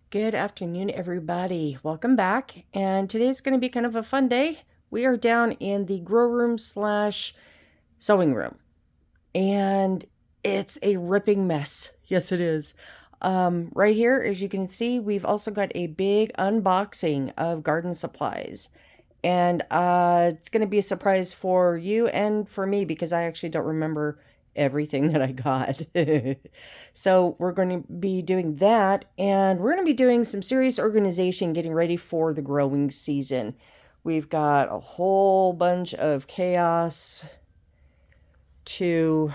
Good afternoon, everybody. Welcome back. And today's going to be kind of a fun day. We are down in the grow room slash sewing room, and it's a ripping mess. Yes, it is. Right here, as you can see, we've also got a big unboxing of garden supplies. And it's going to be a surprise for you and for me because I actually don't remember everything that I got. So we're going to be doing that, and we're going to be doing some serious organization getting ready for the growing season. We've got a whole bunch of chaos to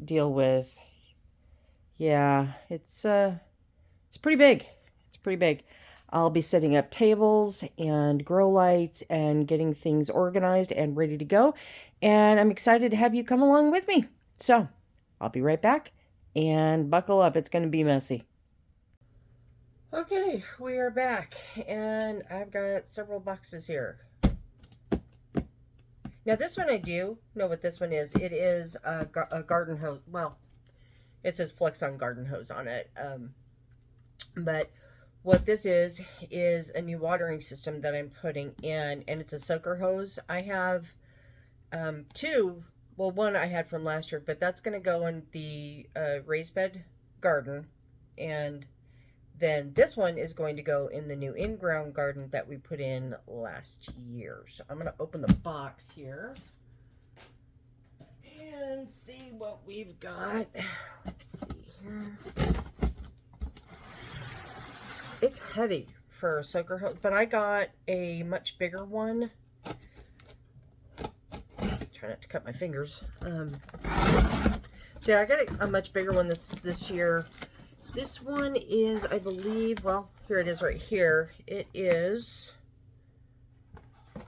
deal with. Yeah, it's pretty big. It's pretty big. I'll be setting up tables and grow lights and getting things organized and ready to go. And I'm excited to have you come along with me. So I'll be right back and buckle up. It's going to be messy. Okay, we are back and I've got several boxes here. Now this one I do know what this one is. It is a garden hose. Well, it says Flex on garden hose on it. But what this is a new watering system that I'm putting in, and it's a soaker hose. I have two. Well, one I had from last year, but that's going to go in the raised bed garden, and then this one is going to go in the new in-ground garden that we put in last year. So I'm going to open the box here and see what we've got. Let's see here. It's heavy for a soaker hose, but I got a much bigger one. Try not to cut my fingers. So yeah, I got a much bigger one this year. This one is, I believe, well, here it is right here. It is, oh,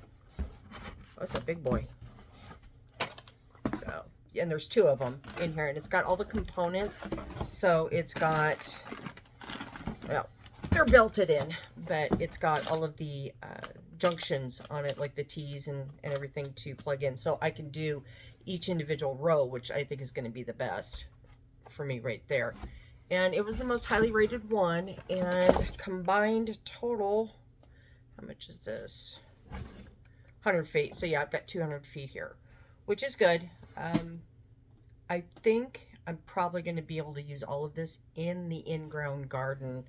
it's a big boy. So, and there's two of them in here, and it's got all the components. So it's got, well, they're belted in, but it's got all of the junctions on it, like the T's and everything to plug in. So I can do each individual row, which I think is going to be the best for me right there. And it was the most highly rated one, and combined total, how much is this? 100 feet. So yeah, I've got 200 feet here, which is good. I think I'm probably going to be able to use all of this in the in-ground garden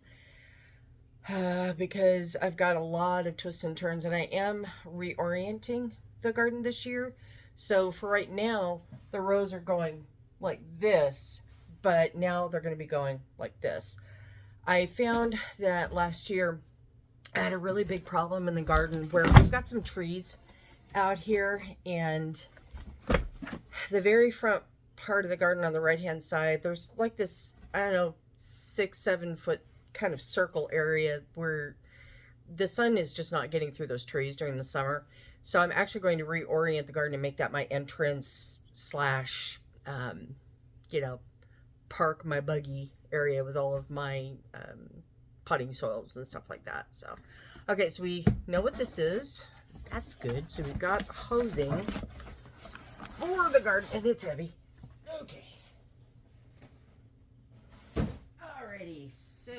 because I've got a lot of twists and turns, and I am reorienting the garden this year. So for right now, the rows are going like this, but now they're going to be going like this. I found that last year I had a really big problem in the garden where we've got some trees out here, and the very front part of the garden on the right hand side, there's like this, I don't know, 6-7 foot kind of circle area where the sun is just not getting through those trees during the summer. So I'm actually going to reorient the garden and make that my entrance slash park my buggy area with all of my potting soils and stuff like that. So okay, so we know what this is. That's good. So we've got hosing for the garden, and it's heavy. Okay. Alrighty, so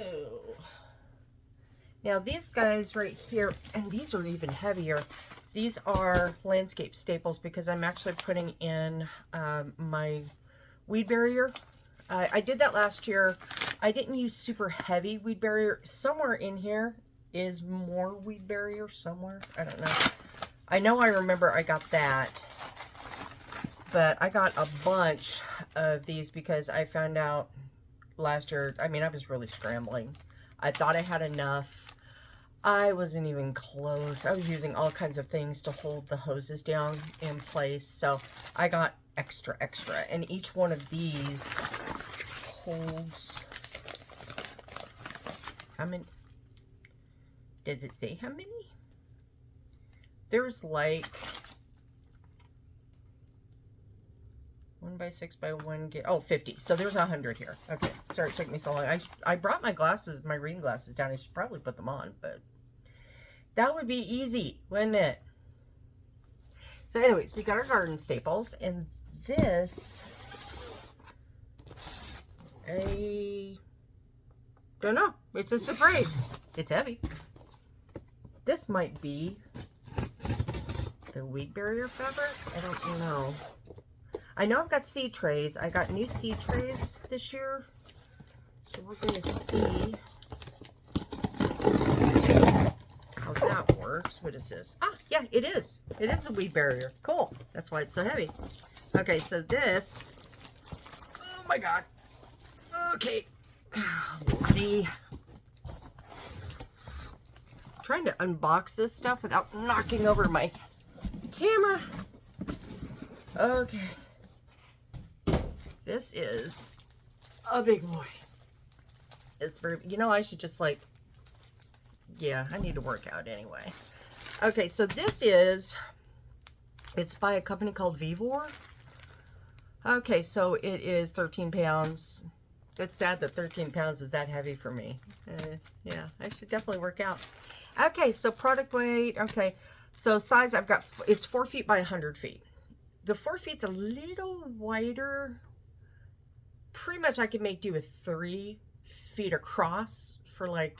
now these guys right here, and these are even heavier. These are landscape staples because I'm actually putting in my weed barrier. I did that last year. I didn't use super heavy weed barrier. Somewhere in here is more weed barrier somewhere. I don't know. I remember I got that. But I got a bunch of these because I found out last year, I mean, I was really scrambling. I thought I had enough. I wasn't even close. I was using all kinds of things to hold the hoses down in place. So I got extra. And each one of these holds, how many? Does it say how many? There's like 1 by 6 by 1, 50. So there's 100 here. Okay, sorry it took me so long. I brought my glasses, my reading glasses down. I should probably put them on, but that would be easy, wouldn't it? So anyways, we got our garden staples, and this, Don't know. It's a surprise. It's heavy. This might be the weed barrier fabric. I don't know. I know I've got seed trays. I got new seed trays this year. So we're going to see how that works. What is this? Ah, yeah, it is. It is a weed barrier. Cool. That's why it's so heavy. Okay, so this. Oh my God. Okay. Lordy. Trying to unbox this stuff without knocking over my camera. Okay. This is a big boy. It's very, you know, I should just like, yeah, I need to work out anyway. Okay, so this is, it's by a company called Vivor. Okay, so it is 13 pounds. It's sad that 13 pounds is that heavy for me. Yeah, I should definitely work out. Okay, so product weight. Okay, so size, I've got, it's 4 feet by 100 feet. The 4 feet's a little wider. Pretty much I could make do with 3 feet across for like,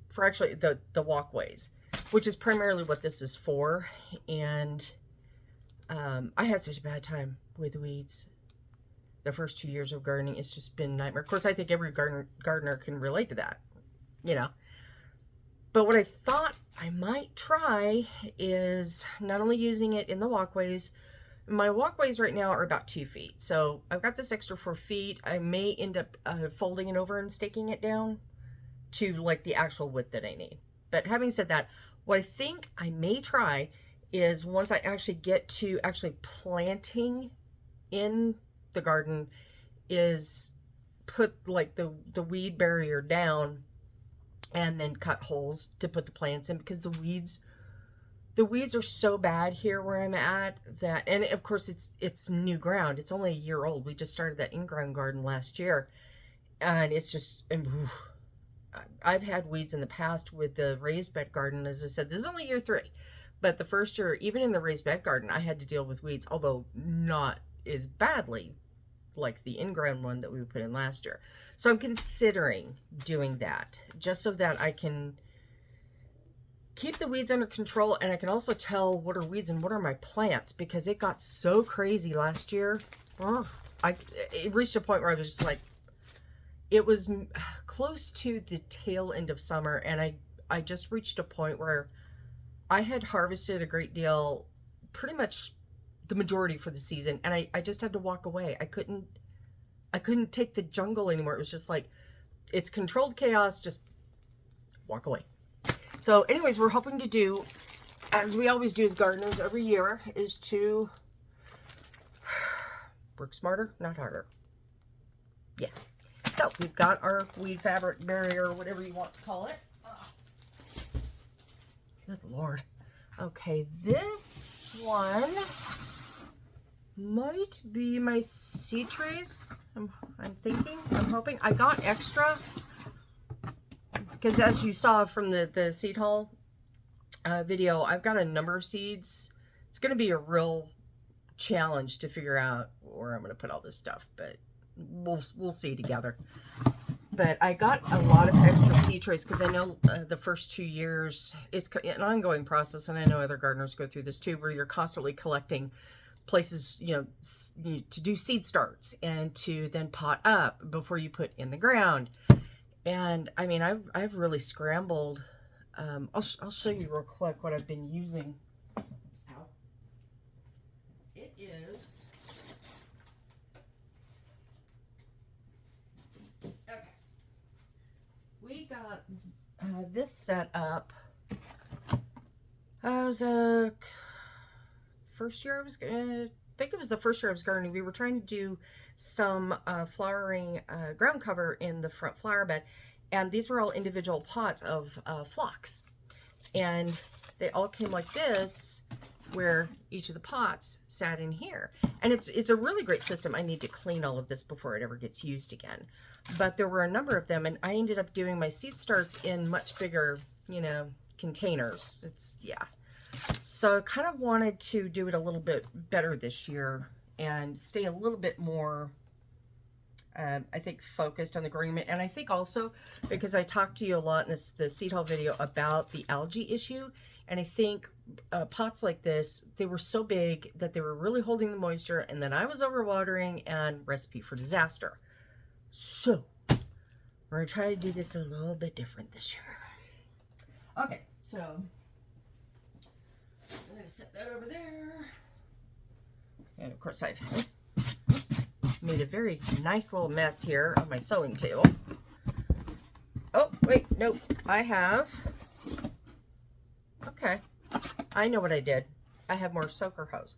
for actually the walkways, which is primarily what this is for. And I had such a bad time with weeds. The first 2 years of gardening, it's just been a nightmare. Of course, I think every gardener can relate to that, you know. But what I thought I might try is not only using it in the walkways. My walkways right now are about 2 feet. So I've got this extra 4 feet. I may end up folding it over and staking it down to like the actual width that I need. But having said that, what I think I may try is once I actually get to actually planting in the garden is put like the weed barrier down and then cut holes to put the plants in, because the weeds are so bad here where I'm at that, and of course it's new ground. It's only a year old. We just started that in-ground garden last year, and it's just, I've had weeds in the past with the raised bed garden. As I said, this is only year 3, but the first year, even in the raised bed garden, I had to deal with weeds, although not as badly like the in-ground one that we put in last year. So I'm considering doing that just so that I can keep the weeds under control, and I can also tell what are weeds and what are my plants, because it got so crazy last year. It reached a point where I was just like, it was close to the tail end of summer, and I just reached a point where I had harvested a great deal, pretty much the majority for the season, and I just had to walk away. I couldn't take the jungle anymore. It was just like, it's controlled chaos, just walk away. So anyways, we're hoping to do, as we always do as gardeners every year, is to work smarter, not harder. Yeah. So we've got our weed fabric barrier, whatever you want to call it. Good Lord. Okay, this one might be my seed trays. I'm hoping. I got extra, because as you saw from the seed haul video, I've got a number of seeds. It's going to be a real challenge to figure out where I'm going to put all this stuff, but we'll see together. But I got a lot of extra seed trays because I know the first 2 years is an ongoing process, and I know other gardeners go through this too, where you're constantly collecting places, you know, to do seed starts and to then pot up before you put in the ground. And I mean, I've really scrambled. I'll show you real quick what I've been using. Ow. It is, okay. We got this set up. I was first year I was gonna, I think it was the first year I was gardening. We were trying to do some flowering ground cover in the front flower bed, and these were all individual pots of phlox, and they all came like this, where each of the pots sat in here. And it's a really great system. I need to clean all of this before it ever gets used again. But there were a number of them, and I ended up doing my seed starts in much bigger, you know, containers. It's, yeah. So I kind of wanted to do it a little bit better this year and stay a little bit more I think focused on the growing, and I think also because I talked to you a lot in the seed haul video about the algae issue, and I think pots like this, they were so big that they were really holding the moisture, and then I was overwatering, and recipe for disaster. So we're gonna try to do this a little bit different this year. Okay, so I'm gonna set that over there, and of course I've made a very nice little mess here on my sewing table. Oh, wait, nope. I have... Okay. I know what I did. I have more soaker hose.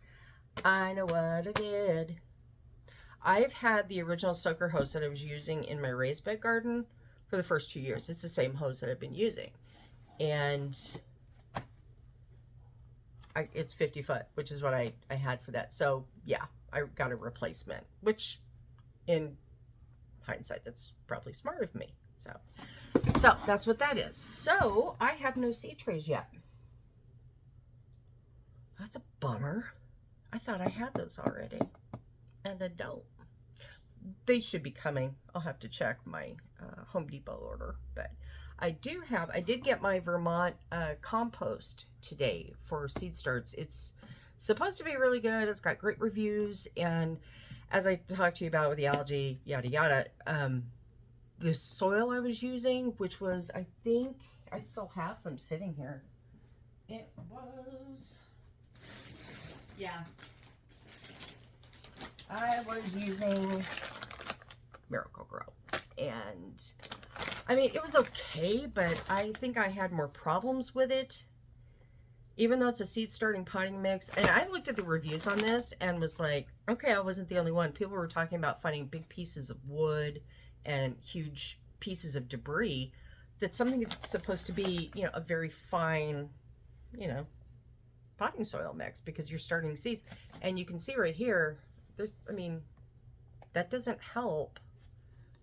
I know what I did. I've had the original soaker hose that I was using in my raised bed garden for the first 2 years. It's the same hose that I've been using. And it's 50 foot, which is what I had for that. So, yeah. I got a replacement, which in hindsight, that's probably smart of me. So that's what that is. So I have no seed trays yet. That's a bummer. I thought I had those already, and I don't. They should be coming. I'll have to check my Home Depot order, but I did get my Vermont compost today for seed starts. It's supposed to be really good. It's got great reviews, and as I talked to you about with the algae, yada yada, the soil I was using, which was, I think I still have some sitting here. It was, yeah, I was using Miracle Grow, and I mean, it was okay, but I think I had more problems with it. Even though it's a seed starting potting mix, and I looked at the reviews on this and was like, okay, I wasn't the only one. People were talking about finding big pieces of wood and huge pieces of debris. That's something that's supposed to be, you know, a very fine, you know, potting soil mix because you're starting seeds. And you can see right here, there's, I mean, that doesn't help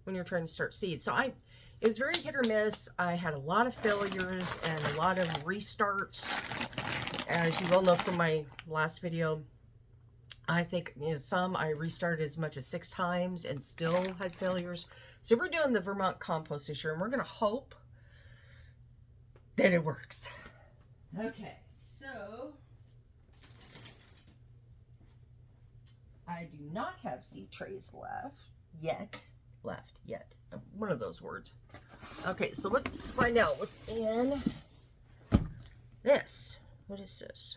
when you're trying to start seeds. So it was very hit or miss. I had a lot of failures and a lot of restarts. As you well know from my last video, I think, you know, some I restarted as much as 6 times and still had failures. So we're doing the Vermont compost this year, and we're going to hope that it works. Okay, so I do not have seed trays left yet. One of those words. Okay, so let's find out what's in this. What is this?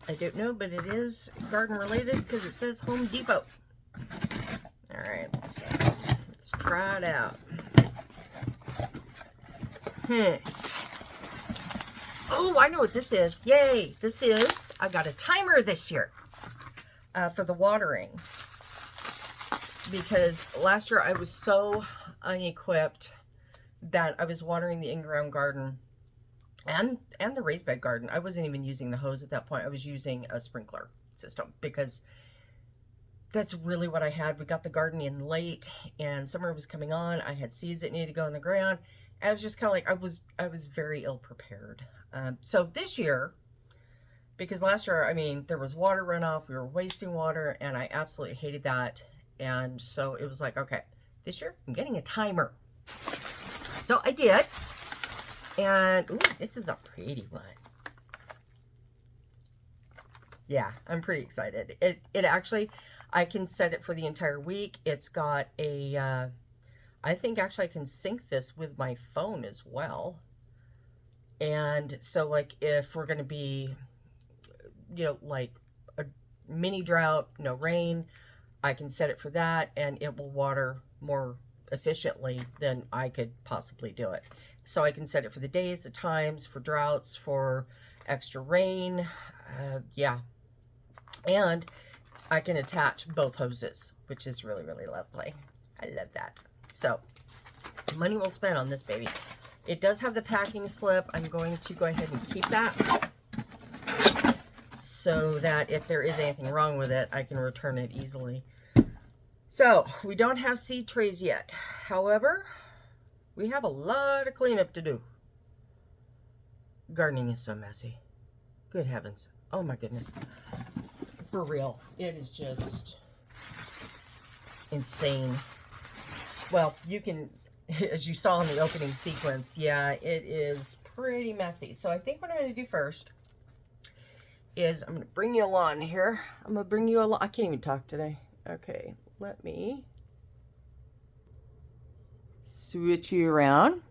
I don't know, but it is garden related because it says Home Depot. All right, so let's try it out. Oh, I know what this is. Yay! This is, I got a timer this year for the watering. Because last year I was so unequipped that I was watering the in-ground garden and the raised bed garden. I wasn't even using the hose at that point. I was using a sprinkler system because that's really what I had. We got the garden in late and summer was coming on. I had seeds that needed to go in the ground. And I was just kind of like, I was very ill prepared. So this year, because last year, I mean, there was water runoff. We were wasting water and I absolutely hated that. And so it was like, okay, this year I'm getting a timer. So I did. And, ooh, this is a pretty one. Yeah, I'm pretty excited. It actually, I can set it for the entire week. It's got a, I think actually I can sync this with my phone as well. And so like if we're going to be, you know, like a mini drought, no rain, I can set it for that and it will water more efficiently than I could possibly do it. So I can set it for the days, the times, for droughts, for extra rain. Yeah. And I can attach both hoses, which is really, really lovely. I love that. So money well spent on this baby. It does have the packing slip. I'm going to go ahead and keep that so that if there is anything wrong with it, I can return it easily. So we don't have seed trays yet. However, we have a lot of cleanup to do. Gardening is so messy. Good heavens. Oh my goodness. For real. It is just insane. well, you can, as you saw in the opening sequence, yeah, it is pretty messy. So I think what I'm going to do first is I'm going to bring you along here. I'm going to bring you along. I can't even talk today. Okay, let me switch you around.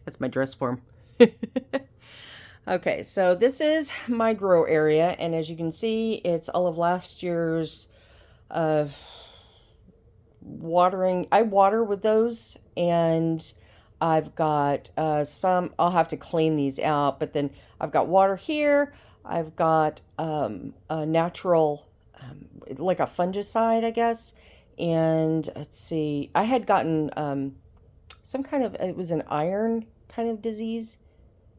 That's my dress form. Okay, so this is my grow area, and as you can see, it's all of last year's watering. I water with those, and I've got some, I'll have to clean these out, but then I've got water here. I've got a natural, like a fungicide, I guess. And let's see, I had gotten some kind of, it was an iron kind of disease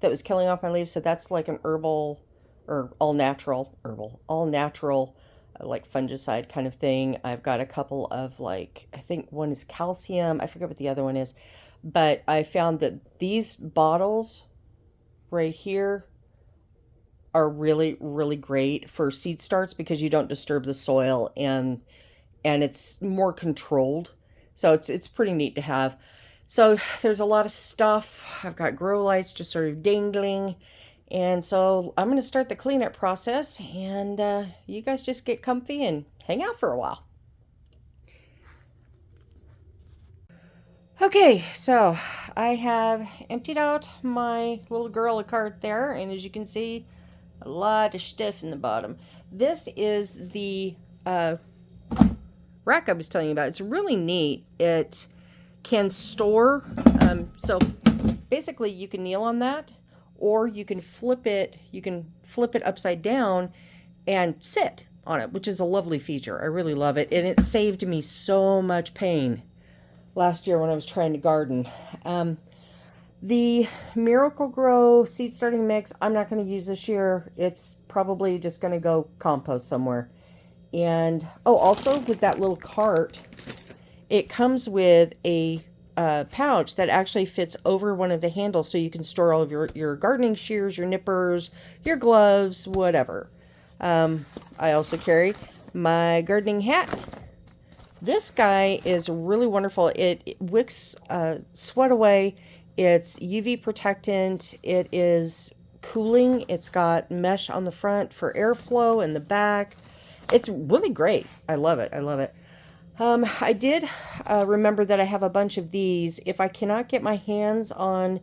that was killing off my leaves. So that's like an herbal or all natural, like fungicide kind of thing. I've got a couple of, like, I think one is calcium. I forget what the other one is. But I found that these bottles right here are really, really great for seed starts because you don't disturb the soil, and it's more controlled. So it's pretty neat to have. So there's a lot of stuff. I've got grow lights just sort of dangling. And so I'm going to start the cleanup process, and you guys just get comfy and hang out for a while. Okay, so I have emptied out my little gorilla cart there, and as you can see, a lot of stuff in the bottom. This is the rack I was telling you about. It's really neat. It can store, so basically you can kneel on that, or you can flip it upside down and sit on it, which is a lovely feature. I really love it, and it saved me so much pain last year when I was trying to garden. The Miracle-Gro seed starting mix I'm not going to use this year. It's probably just going to go compost somewhere. And oh, also with that little cart, it comes with a pouch that actually fits over one of the handles, so you can store all of your gardening shears, your nippers, your gloves, whatever. I also carry my gardening hat. This guy is really wonderful. It wicks sweat away. It's UV protectant. It is cooling. It's got mesh on the front for airflow and the back. It's really great. I love it. I love it. I did remember that I have a bunch of these. If I cannot get my hands on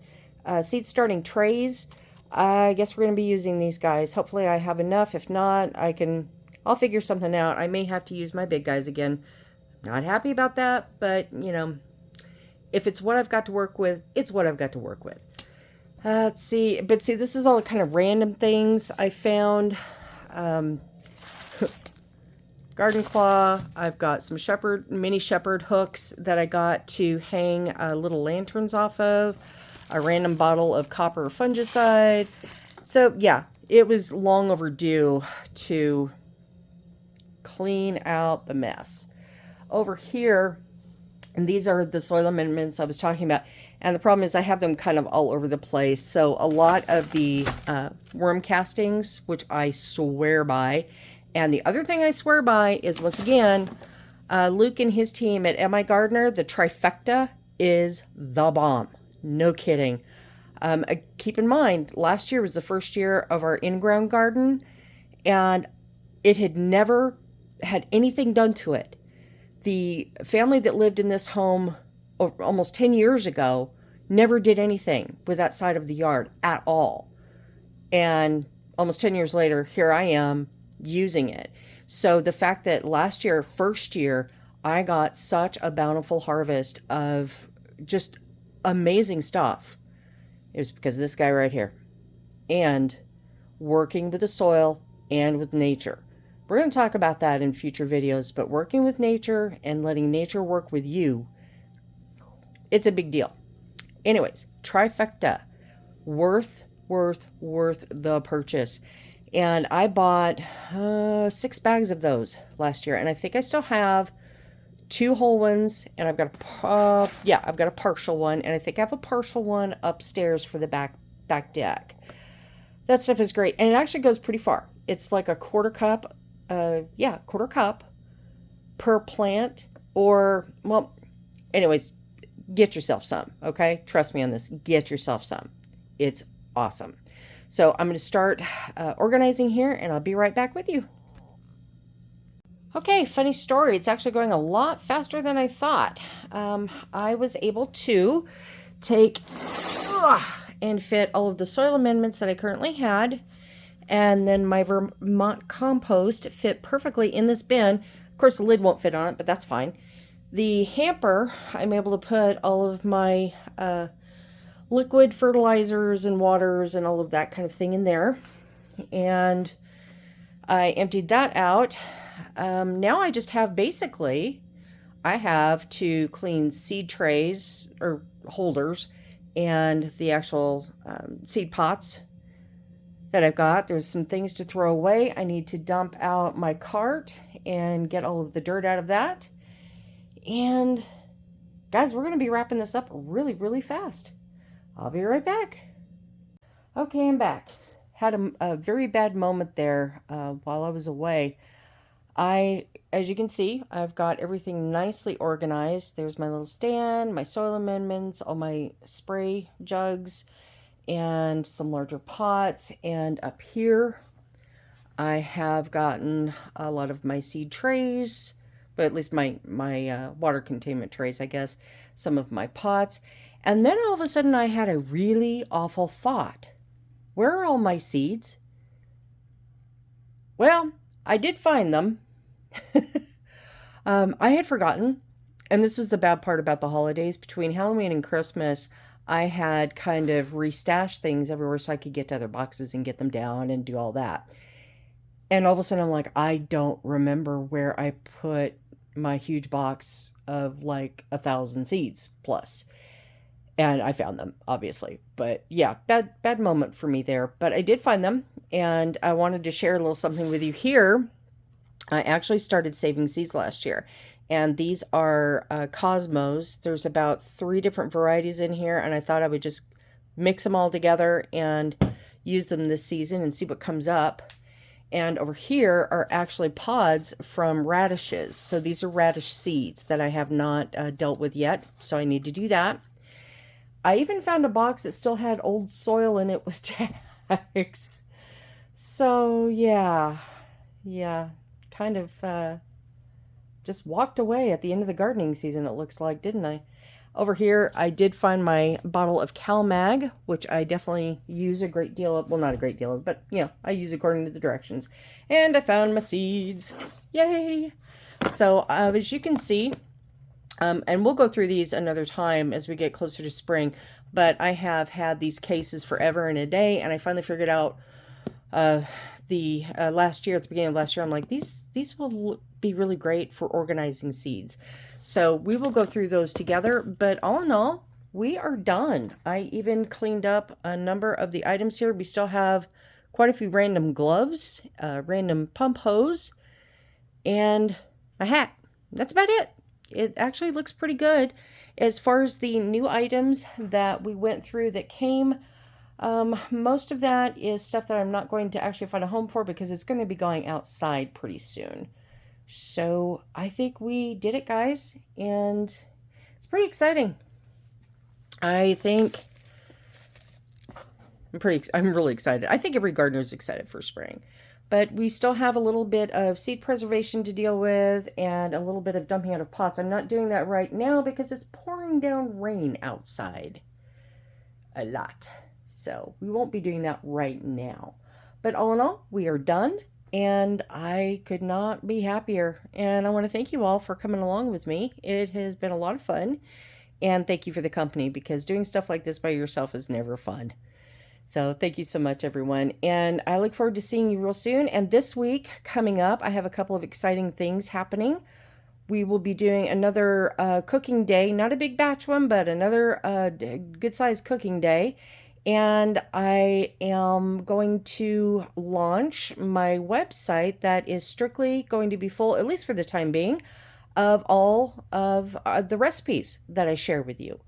seed starting trays, I guess we're going to be using these guys. Hopefully I have enough. If not, I'll figure something out. I may have to use my big guys again. Not happy about that, but you know, if it's what I've got to work with, it's what I've got to work with. Let's see, but see, this is all kind of random things I found. Garden claw. I've got some mini shepherd hooks that I got to hang little lanterns off of. A random bottle of copper fungicide. So yeah, it was long overdue to clean out the mess. Over here, and these are the soil amendments I was talking about. And the problem is I have them kind of all over the place. So a lot of the worm castings, which I swear by. And the other thing I swear by is, once again, Luke and his team at Am I Gardener, the trifecta is the bomb. No kidding. Keep in mind, last year was the first year of our in-ground garden, and it had never had anything done to it. The family that lived in this home almost 10 years ago never did anything with that side of the yard at all. And almost 10 years later, here I am using it. So the fact that last year, first year, I got such a bountiful harvest of just amazing stuff, it was because of this guy right here. And working with the soil and with nature. We're going to talk about that in future videos, but working with nature and letting nature work with you, it's a big deal. Anyways, trifecta, worth the purchase. And I bought 6 bags of those last year, and I think I still have 2 whole ones, and I've got I've got a partial one, and I think I have a partial one upstairs for the back deck. That stuff is great, and it actually goes pretty far. It's like a quarter cup per plant, or, well, anyways, get yourself some, okay? Trust me on this. Get yourself some. It's awesome. So I'm going to start organizing here, and I'll be right back with you. Okay, funny story. It's actually going a lot faster than I thought. I was able to take and fit all of the soil amendments that I currently had, and then my Vermont compost fit perfectly in this bin. Of course, the lid won't fit on it, but that's fine. The hamper, I'm able to put all of my liquid fertilizers and waters and all of that kind of thing in there. And I emptied that out. Now I just have basically, I have to clean seed trays or holders and the actual seed pots that I've got. There's some things to throw away. I need to dump out my cart and get all of the dirt out of that. And guys, we're going to be wrapping this up really, really fast. I'll be right back. Okay, I'm back. Had a very bad moment there while I was away. As you can see, I've got everything nicely organized. There's my little stand, my soil amendments, all my spray jugs, and some larger pots. And up here, I have gotten a lot of my seed trays, but at least my water containment trays, I guess, some of my pots. And then all of a sudden I had a really awful thought. Where are all my seeds? Well, I did find them. I had forgotten, and this is the bad part about the holidays. Between Halloween and Christmas, I had kind of restashed things everywhere so I could get to other boxes and get them down and do all that. And all of a sudden I'm like, I don't remember where I put my huge box of like 1,000 seeds plus. And I found them, obviously. But yeah, bad moment for me there. But I did find them, and I wanted to share a little something with you here. I actually started saving seeds last year, and these are Cosmos. There's about 3 different varieties in here, and I thought I would just mix them all together and use them this season and see what comes up. And over here are actually pods from radishes. So these are radish seeds that I have not dealt with yet, so I need to do that. I even found a box that still had old soil in it with tags. So yeah, kind of just walked away at the end of the gardening season, it looks like, didn't I? Over here, I did find my bottle of CalMag, which I definitely use a great deal of. Well, not a great deal of, but, you know, I use according to the directions. And I found my seeds. Yay! So, as you can see, and we'll go through these another time as we get closer to spring, but I have had these cases forever and a day, and I finally figured out last year, at the beginning of last year, I'm like, these will be really great for organizing seeds. So we will go through those together, but all in all, we are done. I even cleaned up a number of the items here. We still have quite a few random gloves, random pump hose, and a hat. That's about it. It actually looks pretty good. As far as the new items that we went through that came, most of that is stuff that I'm not going to actually find a home for because it's going to be going outside pretty soon. So I think we did it, guys, and it's pretty exciting. I think I'm really excited. I think every gardener is excited for spring. But we still have a little bit of seed preservation to deal with and a little bit of dumping out of pots. I'm not doing that right now because it's pouring down rain outside a lot. So we won't be doing that right now. But all in all, we are done, and I could not be happier. And I want to thank you all for coming along with me. It has been a lot of fun. And thank you for the company, because doing stuff like this by yourself is never fun. So thank you so much, everyone. And I look forward to seeing you real soon. And this week coming up, I have a couple of exciting things happening. We will be doing another cooking day, not a big batch one, but another good-sized cooking day. And I am going to launch my website that is strictly going to be full, at least for the time being, of all of the recipes that I share with you.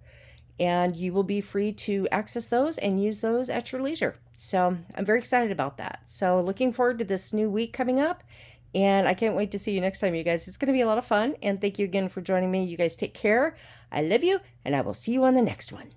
And you will be free to access those and use those at your leisure. So I'm very excited about that. So looking forward to this new week coming up. And I can't wait to see you next time, you guys. It's going to be a lot of fun. And thank you again for joining me. You guys take care. I love you, and I will see you on the next one.